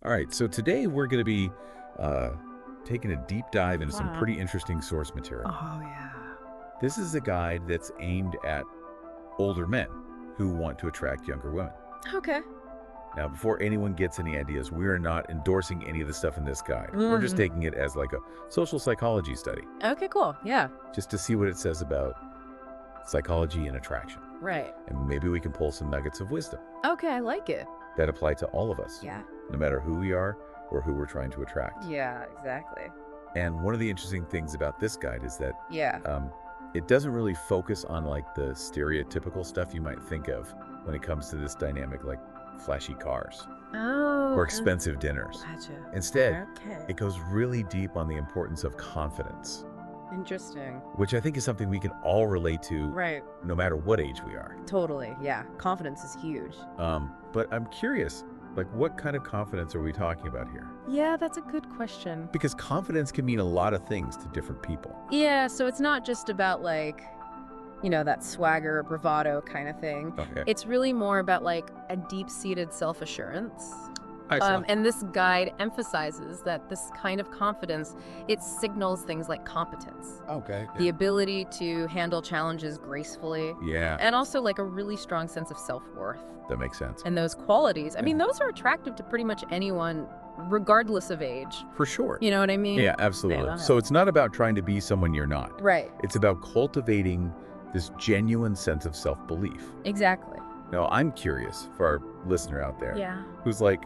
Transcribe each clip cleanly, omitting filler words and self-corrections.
All right, so today we're going to be taking a deep dive into some pretty interesting source material. Oh, yeah. This is a guide that's aimed at older men who want to attract younger women. Okay. Now, before anyone gets any ideas, we are not endorsing any of the stuff in this guide. We're just taking it as like a social psychology study, Okay, cool. Yeah. just to see what it says about psychology and attraction. Right. And maybe we can pull some nuggets of wisdom Okay, I like it. that apply to all of us, Yeah. no matter who we are or who we're trying to attract. Yeah, exactly. And one of the interesting things about this guide is that Yeah. it doesn't really focus on like the stereotypical stuff you might think of when it comes to this dynamic, like flashy cars Oh. or expensive dinners. Gotcha. Instead, Okay. it goes really deep on the importance of confidence, Interesting. which I think is something we can all relate to Right. no matter what age we are. Totally. Yeah. Confidence is huge. But I'm curious, like what kind of confidence are we talking about here? Yeah, that's a good question. Because confidence can mean a lot of things to different people. Yeah, so it's not just about like, that swagger, bravado kind of thing. Okay. It's really more about like a deep-seated self-assurance. I saw. And this guide emphasizes that this kind of confidence, it signals things like competence, Okay. the ability to handle challenges gracefully, Yeah, and also like a really strong sense of self-worth. that makes sense. And those qualities, I mean, Yeah. those are attractive to pretty much anyone, regardless of age. For sure. You know what I mean? Yeah, absolutely. Man, I So it's not about trying to be someone you're not. Right. It's about cultivating this genuine sense of self-belief. Exactly. Now, I'm curious for our listener out there Yeah. who's like,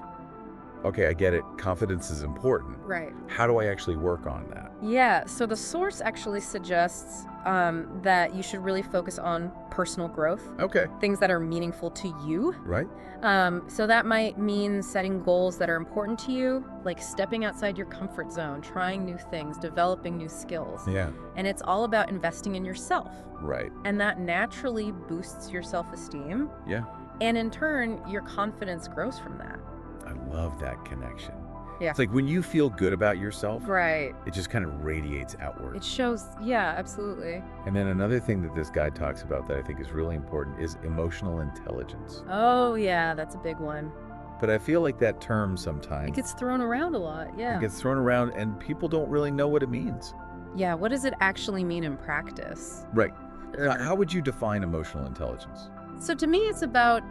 okay, I get it. Confidence is important. Right. How do I actually work on that? Yeah, so the source actually suggests that you should really focus on personal growth, Okay. things that are meaningful to you. Right? So that might mean setting goals that are important to you, like stepping outside your comfort zone, trying new things, developing new skills. Yeah. And it's all about investing in yourself. Right. And that naturally boosts your self-esteem. Yeah. And in turn, your confidence grows from that. I love that connection. Yeah. It's like when you feel good about yourself, Right. it just kind of radiates outward. It shows, yeah, absolutely. And then another thing that this guide talks about that I think is really important is emotional intelligence. Oh, yeah, that's a big one. But I feel like that term It sometimes gets thrown around a lot, yeah. it gets thrown around and people don't really know what it means. Yeah, what does it actually mean in practice? Right. How would you define emotional intelligence? So to me, it's about,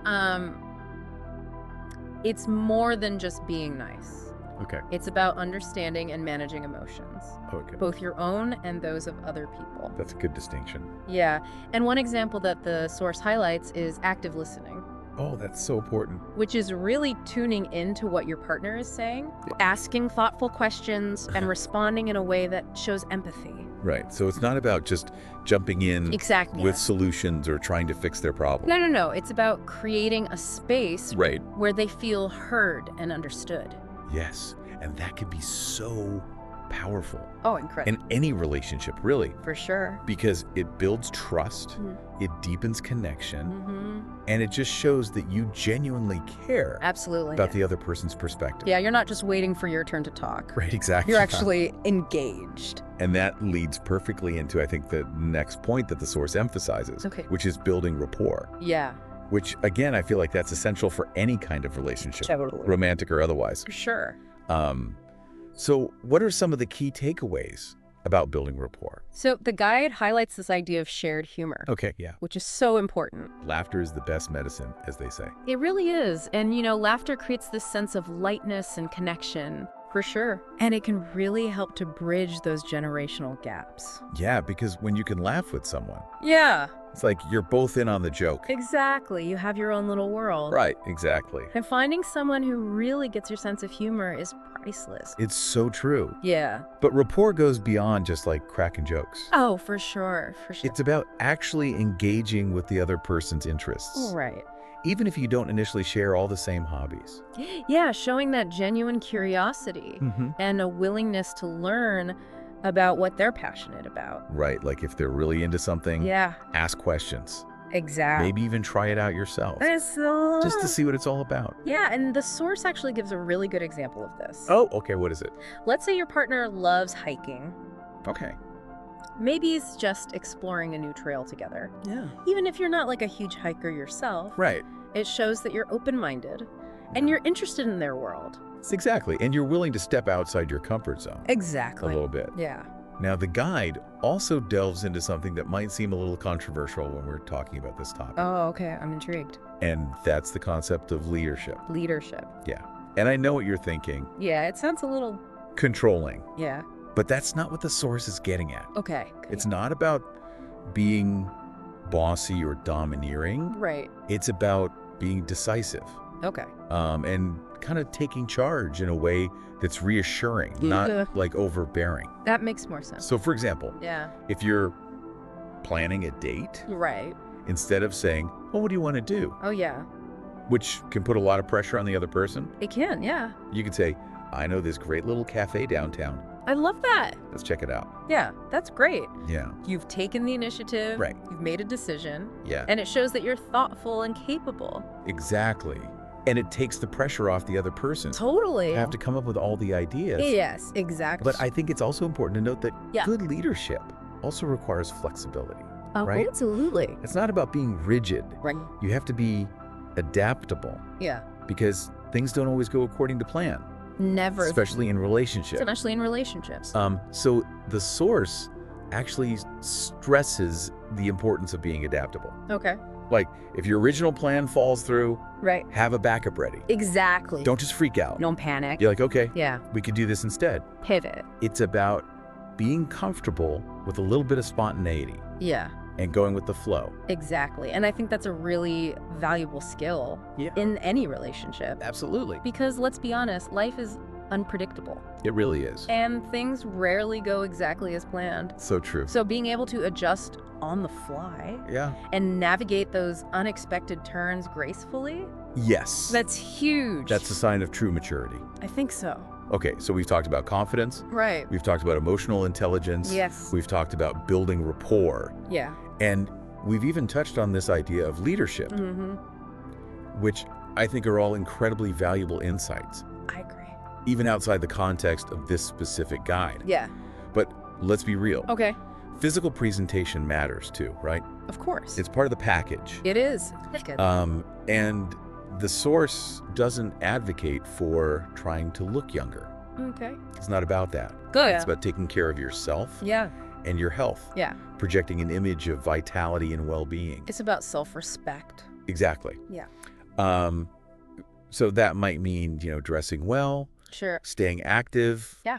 it's more than just being nice. Okay. It's about understanding and managing emotions, Okay. both your own and those of other people. That's a good distinction. Yeah, and one example that the source highlights is active listening, Oh, that's so important. which is really tuning into what your partner is saying, asking thoughtful questions, and responding in a way that shows empathy. Right. So it's not about just jumping in Exactly. with solutions or trying to fix their problem. No. It's about creating a space Right. where they feel heard and understood. Yes. And that can be so powerful Oh, incredible. in any relationship, really, For sure. because it builds trust, Mhm. it deepens connection, Mm-hmm. and it just shows that you genuinely care Absolutely. about the other person's perspective. Yeah, you're not just waiting for your turn to talk. Right, exactly. You're actually engaged. And that leads perfectly into, I think, the next point that the source emphasizes, Okay. which is building rapport, Yeah, which, again, I feel like that's essential for any kind of relationship, totally. romantic or otherwise. For sure. So what are some of the key takeaways about building rapport? So the guide highlights this idea of shared humor, Okay, yeah. which is so important. Laughter is the best medicine, as they say. It really is. And, laughter creates this sense of lightness and connection. For sure. And it can really help to bridge those generational gaps. Yeah, because when you can laugh with someone, Yeah, it's like you're both in on the joke. exactly. You have your own little world. Right, exactly. And finding someone who really gets your sense of humor is priceless. It's so true. Yeah. But rapport goes beyond just like cracking jokes. Oh, for sure. For sure. It's about actually engaging with the other person's interests, Right. even if you don't initially share all the same hobbies. Yeah, showing that genuine curiosity and a willingness to learn about what they're passionate about. Right, like if they're really into something, Yeah, ask questions. exactly. Maybe even try it out yourself, just to see what it's all about. Yeah, and the source actually gives a really good example of this. Oh, okay, what is it? Let's say your partner loves hiking. Okay. Maybe it's just exploring a new trail together. Yeah. Even if you're not like a huge hiker yourself, Right. it shows that you're open-minded and you're interested in their world. Exactly. And you're willing to step outside your comfort zone a Exactly. little bit. Yeah. Now, the guide also delves into something that might seem a little controversial when we're talking about this topic. Oh, okay. I'm intrigued. And that's the concept of leadership. Leadership. Yeah. And I know what you're thinking. Yeah, it sounds a little... Controlling. Yeah. But that's not what the source is getting at. Okay. It's not about being bossy or domineering. Right. It's about being decisive. Okay. And kind of taking charge in a way that's reassuring, not like overbearing. That makes more sense. So, for example, Yeah. if you're planning a date, Right. instead of saying, "Oh, what do you want to do?" Oh, yeah. which can put a lot of pressure on the other person, It can, yeah. you could say, "I know this great little cafe downtown. I love that. Let's check it out." Yeah, that's great. Yeah. You've taken the initiative. Right. You've made a decision. Yeah. And it shows that you're thoughtful and capable. Exactly. And it takes the pressure off the other person. Totally. You have to come up with all the ideas. Yes, exactly. But I think it's also important to note that Yeah. good leadership also requires flexibility. Oh, right? Absolutely. It's not about being rigid. Right. You have to be adaptable Yeah. because things don't always go according to plan, Never. especially in relationships. Especially in relationships. So the source actually stresses the importance of being adaptable. Okay. Like, if your original plan falls through, Right. have a backup ready. Exactly. Don't just freak out. No panic. You're like, okay, Yeah. we could do this instead. Pivot. It's about being comfortable with a little bit of spontaneity Yeah. and going with the flow. Exactly. And I think that's a really valuable skill in any relationship. Absolutely. Because let's be honest, life is unpredictable. It really is. And things rarely go exactly as planned. So true. So being able to adjust on the fly Yeah. and navigate those unexpected turns gracefully, Yes. that's huge. That's a sign of true maturity. I think so. Okay, so we've talked about confidence. Right. We've talked about emotional intelligence. Yes. We've talked about building rapport. Yeah. And we've even touched on this idea of leadership, Mm-hmm. which I think are all incredibly valuable insights, I agree. even outside the context of this specific guide. Yeah. But let's be real. Okay. Physical presentation matters too, right? Of course. It's part of the package. It is. Good. And the source doesn't advocate for trying to look younger. Okay. It's not about that. Good. It's about taking care of yourself Yeah. and your health, Yeah. projecting an image of vitality and well-being. It's about self-respect. Exactly. Yeah. So that might mean, dressing well, Sure. staying active, Yeah.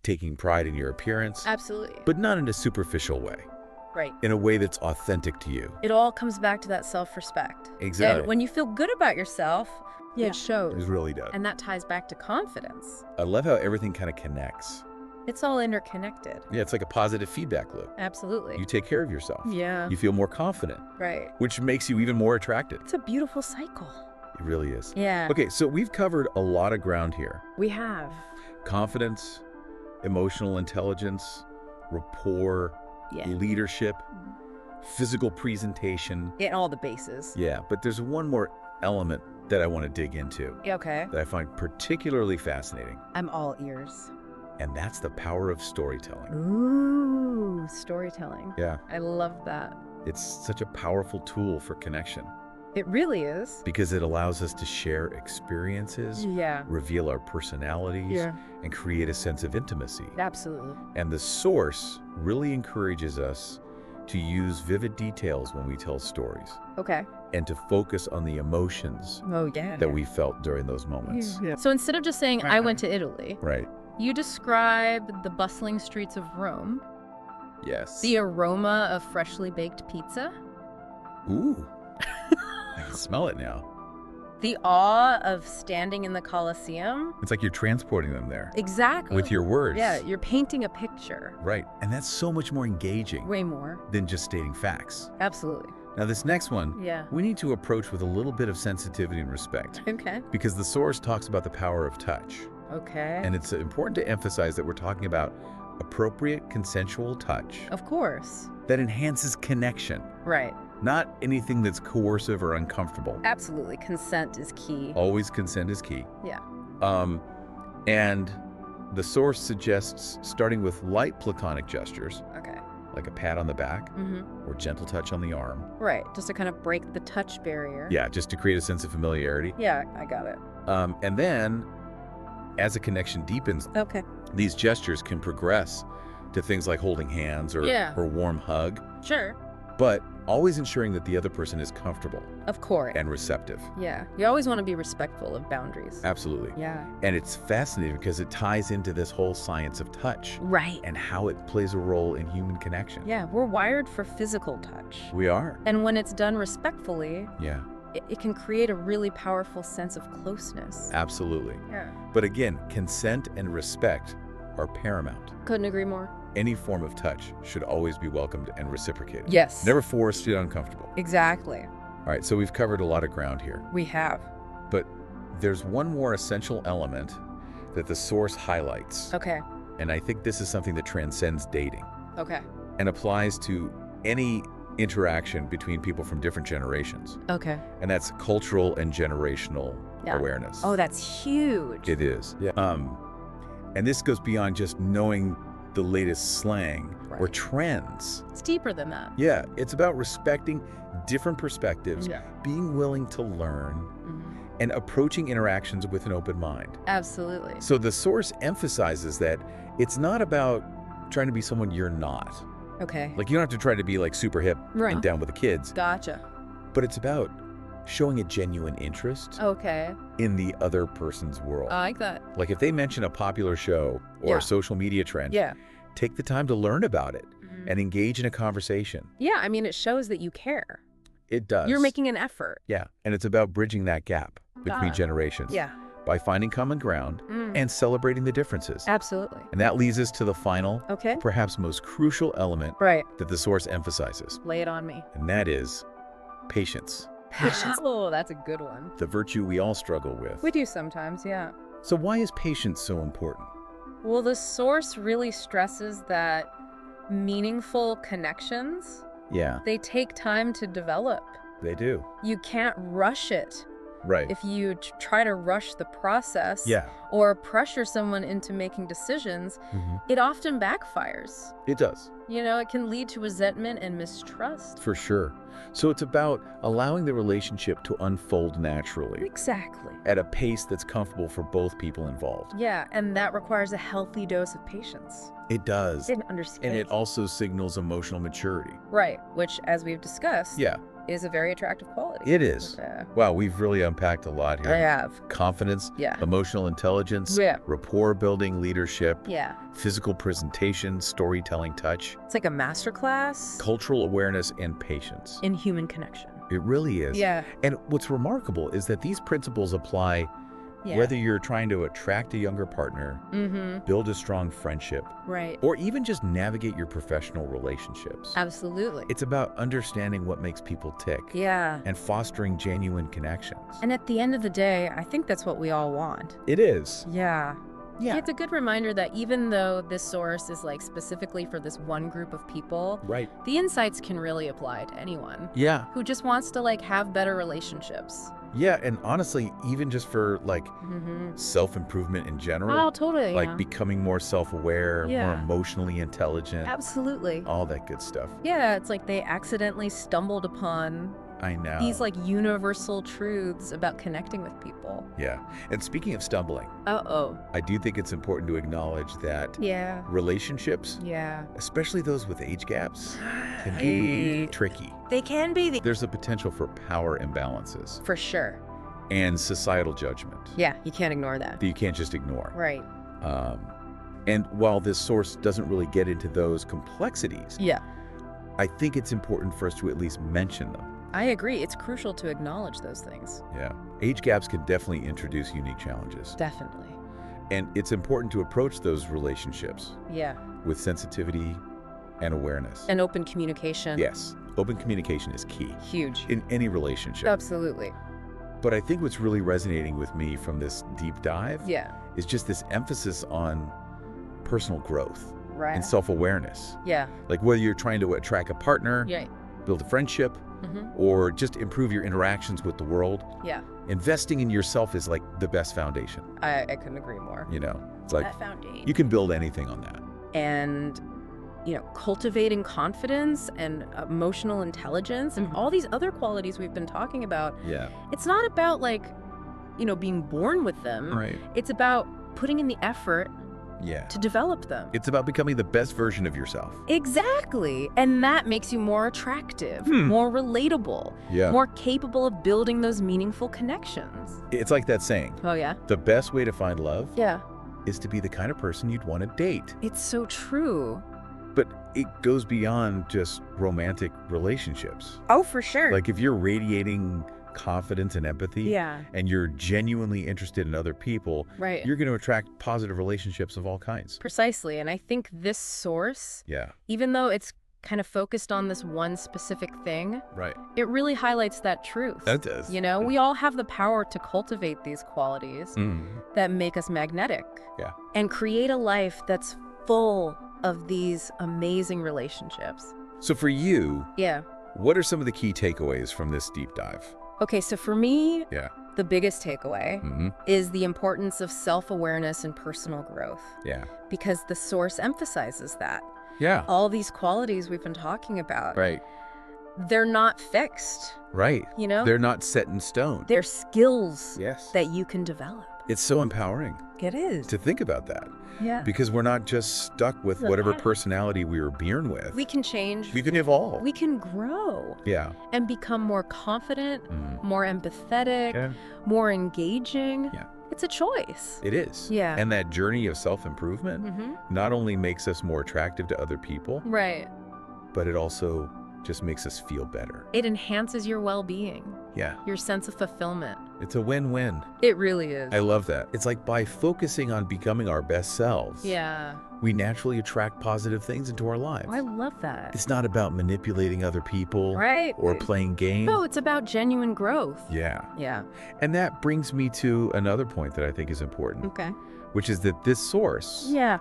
taking pride in your appearance, Absolutely. but not in a superficial way, Right. in a way that's authentic to you. It all comes back to that self-respect. Exactly. And when you feel good about yourself, it shows. It really does. And that ties back to confidence. I love how everything kind of connects. It's all interconnected. Yeah, it's like a positive feedback loop. Absolutely. You take care of yourself. Yeah. You feel more confident, Right. which makes you even more attractive. It's a beautiful cycle. It really is. Yeah. Okay, so we've covered a lot of ground here. We have. Confidence, emotional intelligence, rapport, Yeah. leadership, physical presentation. In all the bases. Yeah, but there's one more element that I want to dig into Okay. that I find particularly fascinating, I'm all ears. and that's the power of storytelling. Ooh, storytelling. Yeah, I love that. it's such a powerful tool for connection It really is. because it allows us to share experiences, Yeah. reveal our personalities, and create a sense of intimacy. Absolutely. And the source really encourages us to use vivid details when we tell stories Okay. and to focus on the emotions Oh, yeah. that we felt during those moments. So instead of just saying, I went to Italy, Right. you describe the bustling streets of Rome, Yes. the aroma of freshly baked pizza, Ooh. I can smell it now. the awe of standing in the Colosseum. It's like you're transporting them there Exactly. with your words. Yeah, you're painting a picture. Right. And that's so much more engaging Way more. than just stating facts. Absolutely. Now, this next one, Yeah. we need to approach with a little bit of sensitivity and respect Okay. because the source talks about the power of touch. Okay. And it's important to emphasize that we're talking about appropriate consensual touch Of course. that enhances connection, Right. not anything that's coercive or uncomfortable. Absolutely. Consent is key. Always consent is key. Yeah. And the source suggests starting with light platonic gestures, Okay. like a pat on the back Mm-hmm. or gentle touch on the arm. Right. Just to kind of break the touch barrier. Yeah, just to create a sense of familiarity. Yeah, I got it. And then as a connection deepens, Okay. these gestures can progress to things like holding hands or a warm hug, Sure. but always ensuring that the other person is comfortable Of course. and receptive. Yeah. You always want to be respectful of boundaries. Absolutely. Yeah. And it's fascinating because it ties into this whole science of touch Right. and how it plays a role in human connection. Yeah, we're wired for physical touch. We are. And when it's done respectfully, Yeah, it can create a really powerful sense of closeness. absolutely. Yeah. But again, consent and respect are paramount. Couldn't agree more. Any form of touch should always be welcomed and reciprocated. Yes. Never forced or uncomfortable. Exactly. All right, so we've covered a lot of ground here. We have. But there's one more essential element that the source highlights. Okay. And I think this is something that transcends dating Okay. and applies to any interaction between people from different generations. Okay. And that's cultural and generational awareness. Oh, that's huge. It is. Yeah. And this goes beyond just knowing the latest slang or Right. trends. It's deeper than that. Yeah, it's about respecting different perspectives, Yeah. being willing to learn, Mhm. and approaching interactions with an open mind. Absolutely. So the source emphasizes that it's not about trying to be someone you're not. Okay. Like, you don't have to try to be like super hip Right. and down with the kids, Gotcha. but it's about showing a genuine interest Okay. in the other person's world. I like that. Like, if they mention a popular show or Yeah. a social media trend, Yeah. take the time to learn about it Mhm. and engage in a conversation. Yeah, I mean, it shows that you care. It does. You're making an effort. Yeah, and it's about bridging that gap between Ah. generations Yeah. by finding common ground Mm. and celebrating the differences. Absolutely. And that leads us to the final, Okay. perhaps most crucial element Right. that the source emphasizes, Lay it on me. and that is patience, Patience. Oh, that's a good one. the virtue we all struggle with. We do sometimes, yeah. So why is patience so important? Well, the source really stresses that meaningful connections, Yeah, they take time to develop. they do. You can't rush it. Right. If you try to rush the process Yeah. or pressure someone into making decisions, it often backfires. It does, You know, it can lead to resentment and mistrust. for sure. So it's about allowing the relationship to unfold naturally Exactly. at a pace that's comfortable for both people involved. Yeah, and that requires a healthy dose of patience. It does. Didn't understand. And it also signals emotional maturity. Right, which, as we've discussed, Yeah, is a very attractive quality. it is. Yeah. Wow, we've really unpacked a lot here. I have. Confidence, Yeah. emotional intelligence, Yeah. rapport building, leadership, Yeah. physical presentation, storytelling, touch, It's like a masterclass cultural awareness, and patience. in human connection. It really is. Yeah. And what's remarkable is that these principles apply Yeah. whether you're trying to attract a younger partner, Mm-hmm. build a strong friendship, Right. or even just navigate your professional relationships. Absolutely. It's about understanding what makes people tick Yeah. and fostering genuine connections. And at the end of the day, I think that's what we all want. It is. Yeah. Yeah. It's a good reminder that even though this source is like specifically for this one group of people, Right. the insights can really apply to anyone Yeah. who just wants to like have better relationships. Yeah, and honestly, even just for like Mm-hmm. self-improvement in general, Oh, totally. like yeah. becoming more self-aware, more Yeah. emotionally intelligent, Absolutely. all that good stuff. Yeah, it's like they accidentally stumbled upon I know. these like universal truths about connecting with people. Yeah. And speaking of stumbling, Uh-oh. I do think it's important to acknowledge that Yeah. relationships, Yeah. especially those with age gaps, can be tricky. They can be There's a potential for power imbalances for sure. and societal judgment Yeah, you can't ignore that. that you can't just ignore. Right. And while this source doesn't really get into those complexities, Yeah. I think it's important for us to at least mention them. I agree. It's crucial to acknowledge those things. Yeah. Age gaps can definitely introduce unique challenges. Definitely. And it's important to approach those relationships Yeah. with sensitivity and awareness. And open communication. Yes, open communication is key Huge. in any relationship. Absolutely. But I think what's really resonating with me from this deep dive Yeah. is just this emphasis on personal growth Right. and self-awareness. Yeah. Like whether you're trying to attract a partner, Yeah. build a friendship, Mm-hmm. or just improve your interactions with the world, Yeah. investing in yourself is like the best foundation. I couldn't agree more. You know, it's like That foundation. you can build anything on that. And, you know, cultivating confidence and emotional intelligence and Mhm. all these other qualities we've been talking about. Yeah. It's not about like, you know, being born with them. Right. It's about putting in the effort Yeah. to develop them. It's about becoming the best version of yourself. Exactly. And that makes you more attractive, Hmm. more relatable, Yeah. more capable of building those meaningful connections. It's like that saying, Oh, yeah? the best way to find love Yeah. is to be the kind of person you'd want to date. It's so true. But it goes beyond just romantic relationships. Oh, for sure. Like if you're radiating confidence and empathy, Yeah. and you're genuinely interested in other people, Right. you're going to attract positive relationships of all kinds. Precisely. And I think this source, Yeah, even though it's kind of focused on this one specific thing, right. it really highlights that truth. That does. You know, we all have the power to cultivate these qualities that make us magnetic. Yeah. And create a life that's full of these amazing relationships. So for you, Yeah. what are some of the key takeaways from this deep dive? Okay, so for me, Yeah. the biggest takeaway Mm-hmm. is the importance of self-awareness and personal growth, Yeah. because the source emphasizes that. Yeah. All these qualities we've been talking about, Right. they're not fixed, Right. you know? They're not set in stone. They're skills Yes. that you can develop. It's so empowering It is. to think about that, Yeah. because we're not just stuck with whatever personality we were born with. We can change. We can evolve. We can grow Yeah. and become more confident, Mm. more empathetic, Yeah. more engaging. Yeah. It's a choice. It is. Yeah. And that journey of self-improvement not only makes us more attractive to other people, Right. but it also just makes us feel better. It enhances your well-being, Yeah. your sense of fulfillment. It's a win-win. It really is. I love that. It's like by focusing on becoming our best selves, Yeah. we naturally attract positive things into our lives. I love that. It's not about manipulating other people Right. or playing games. No, it's about genuine growth. Yeah. Yeah. And that brings me to another point that I think is important, Okay. which is that this source, Yeah.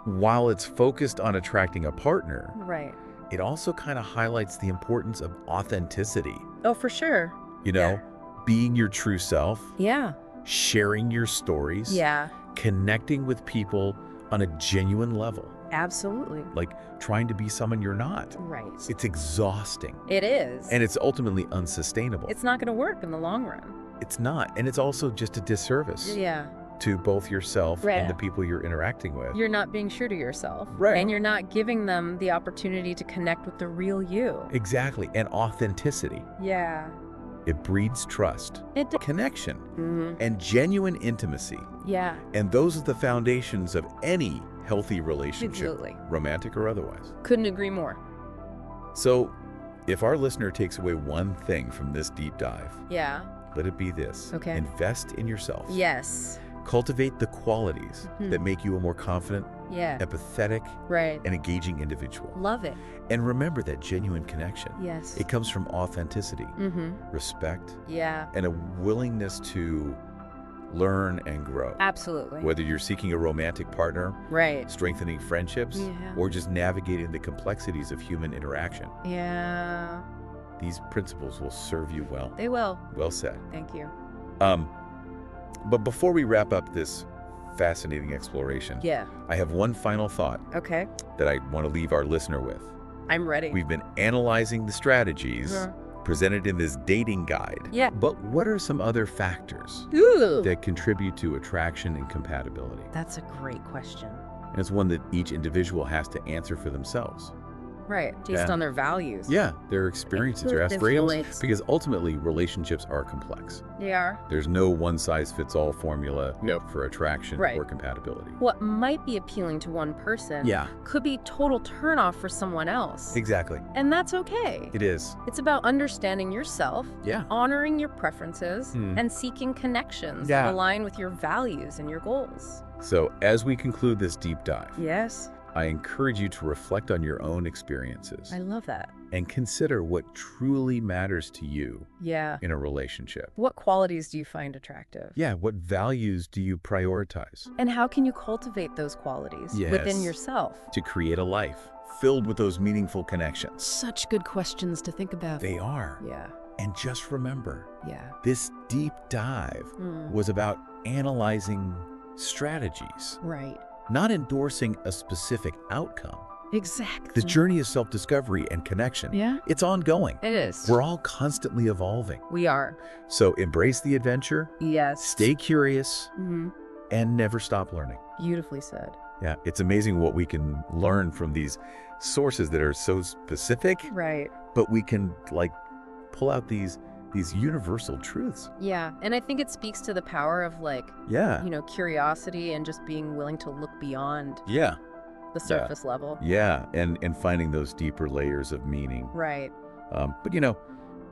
while it's focused on attracting a partner, Right. it also kind of highlights the importance of authenticity. Oh, for sure. You know, being your true self, Yeah. sharing your stories, Yeah. connecting with people on a genuine level, Absolutely. like trying to be someone you're not. Right. It's exhausting, It is. and it's ultimately unsustainable. It's not going to work in the long run. It's not, and it's also just a disservice Yeah. to both yourself Right. and the people you're interacting with. You're not being true to yourself. Right. And you're not giving them the opportunity to connect with the real you. Exactly, and authenticity. Yeah. It breeds trust, It does. connection, Mhm. and genuine intimacy. Yeah. And those are the foundations of any healthy relationship, Absolutely. romantic or otherwise. Couldn't agree more. So, if our listener takes away one thing from this deep dive, Yeah. let it be this. Okay. Invest in yourself. Yes. Cultivate the qualities Mhm. that make you a more confident, Yeah. empathetic, Right. and engaging individual. Love it. And remember that genuine connection. Yes. It comes from authenticity, Mm-hmm. respect, Yeah. and a willingness to learn and grow. Absolutely. Whether you're seeking a romantic partner, Right. strengthening friendships, Yeah. or just navigating the complexities of human interaction, Yeah. these principles will serve you well. They will. Well said. Thank you. But before we wrap up this fascinating exploration, Yeah. I have one final thought Okay. that I want to leave our listener with. I'm ready. We've been analyzing the strategies Uh-huh. presented in this dating guide. Yeah. But what are some other factors Ooh. that contribute to attraction and compatibility? That's a great question. And it's one that each individual has to answer for themselves. Right. Based Yeah. on their values. Yeah, their experiences, their Their aspirations, feelings. because ultimately relationships are complex. They are. There's no one-size-fits-all formula Nope. for attraction Right. or compatibility. What might be appealing to one person Yeah, could be total turnoff for someone else. exactly. And that's okay. It is. It's about understanding yourself, Yeah. honoring your preferences, Hmm. and seeking connections Yeah. that align with your values and your goals. So as we conclude this deep dive, Yes. I encourage you to reflect on your own experiences I love that. and consider what truly matters to you Yeah. in a relationship. What qualities do you find attractive? Yeah, what values do you prioritize And how can you cultivate those qualities within Yes. yourself? to create a life filled with those meaningful connections? Such good questions to think about. They are. Yeah. And just remember, Yeah. this deep dive Mm. was about analyzing strategies, Right. not endorsing a specific outcome. Exactly. The journey of self-discovery and connection, Yeah. it's ongoing. It is. We're all constantly evolving. We are. So embrace the adventure, Yes. stay curious, Mhm. and never stop learning. Beautifully said. Yeah, it's amazing what we can learn from these sources that are so specific, Right. but we can like pull out these universal truths. Yeah, and I think it speaks to the power of Yeah. curiosity and just being willing to look beyond Yeah. the surface level. Yeah, and finding those deeper layers of meaning. Right. But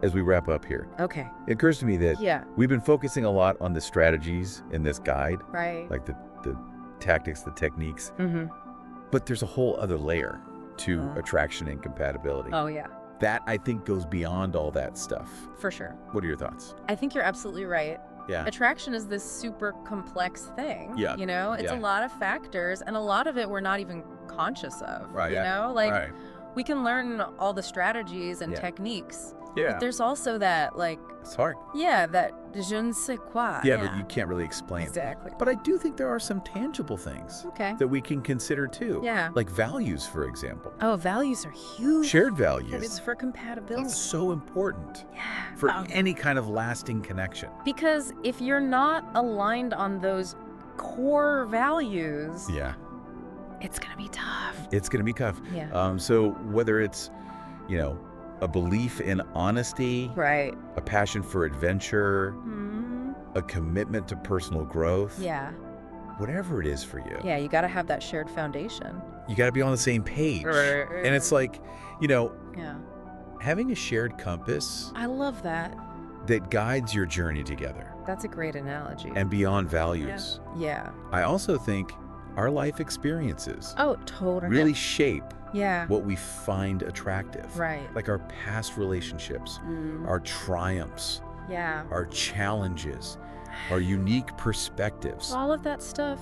as we wrap up here, Okay. it occurs to me that Yeah. we've been focusing a lot on the strategies in this guide, Right. like the tactics, the techniques, Mm-hmm. but there's a whole other layer to Uh. attraction and compatibility. Oh, yeah. That, I think, goes beyond all that stuff. For sure. What are your thoughts? I think you're absolutely right. Yeah. Attraction is this super complex thing. Yeah. It's Yeah. a lot of factors, and a lot of it we're not even conscious of. Right, You yeah. know, Right. we can learn all the strategies and Yeah. techniques. Yeah. But there's also that, It's hard. that je ne sais quoi. Yeah, but you can't really explain. Exactly. But I do think there are some tangible things Okay. that we can consider too. Yeah. Like values, for example. Oh, values are huge. Shared It's values. for compatibility. That's so important Yeah. for any kind of lasting connection. Because if you're not aligned on those core values, Yeah. it's going to be tough. It's going to be tough. Yeah. So whether it's, a belief in honesty, Right. a passion for adventure, Mhm. a commitment to personal growth, Yeah. whatever it is for you, Yeah, you got to have that shared foundation. you got to be on the same page. And it's like, Yeah. having a shared compass I love that. that guides your journey together That's a great analogy. and beyond values. Yeah. I also think our life experiences Oh, totally. really shape Yeah. what we find attractive. Right. Like our past relationships, Mm. our triumphs, Yeah. our challenges, our unique perspectives. All of that stuff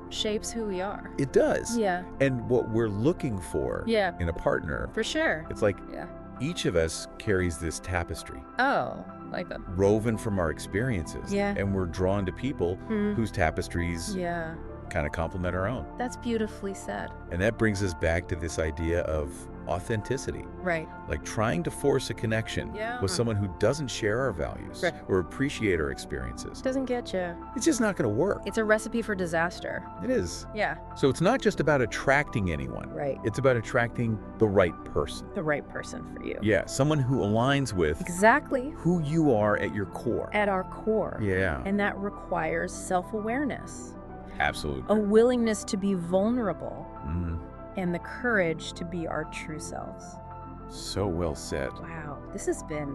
shapes who we are. It does. Yeah. And what we're looking for Yeah. in a partner, For sure. it's like Yeah. each of us carries this tapestry Oh, like that. woven from our experiences. Yeah. And we're drawn to people Mm. whose tapestries Yeah. kind of complement our own. That's beautifully said. And that brings us back to this idea of authenticity. Right. Like trying to force a connection Yeah. with someone who doesn't share our values Right. or appreciate our experiences. Doesn't get you. It's just not going to work. It's a recipe for disaster. It is. Yeah. So it's not just about attracting anyone. Right. It's about attracting the right person. The right person for you. Yeah, someone who aligns with Exactly. who you are at your core. At our core. Yeah, And that requires self-awareness, absolutely. a willingness to be vulnerable, Mm, and the courage to be our true selves. so well said. Wow.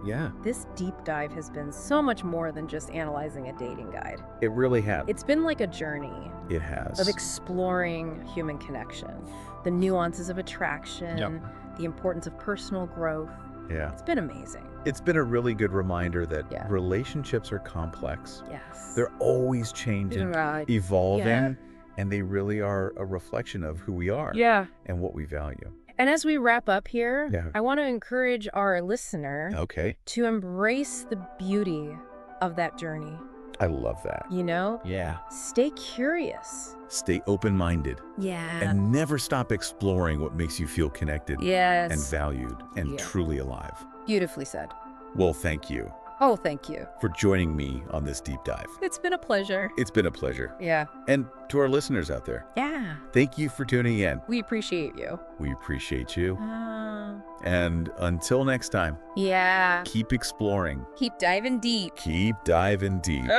Yeah, This deep dive has been so much more than just analyzing a dating guide. it really has. It's been like a journey It has. of exploring human connection, the nuances of attraction, Yep. the importance of personal growth. Yeah. It's been amazing. It's been a really good reminder that Yeah. relationships are complex. Yes. They're always changing, Right. evolving, Yeah. and they really are a reflection of who we are Yeah. and what we value. And as we wrap up here, Yeah. I want to encourage our listener Okay. to embrace the beauty of that journey. I love that. Yeah. Stay curious. Stay open-minded Yeah. and never stop exploring what makes you feel connected Yes. and valued and Yeah. truly alive. Beautifully said. Well, thank you Oh, thank you. for joining me on this deep dive. It's been a pleasure. It's been a pleasure. Yeah. And to our listeners out there, Yeah. thank you for tuning in. We appreciate you. We appreciate you. Uh, And until next time, yeah. keep exploring, Keep diving deep. keep diving deep.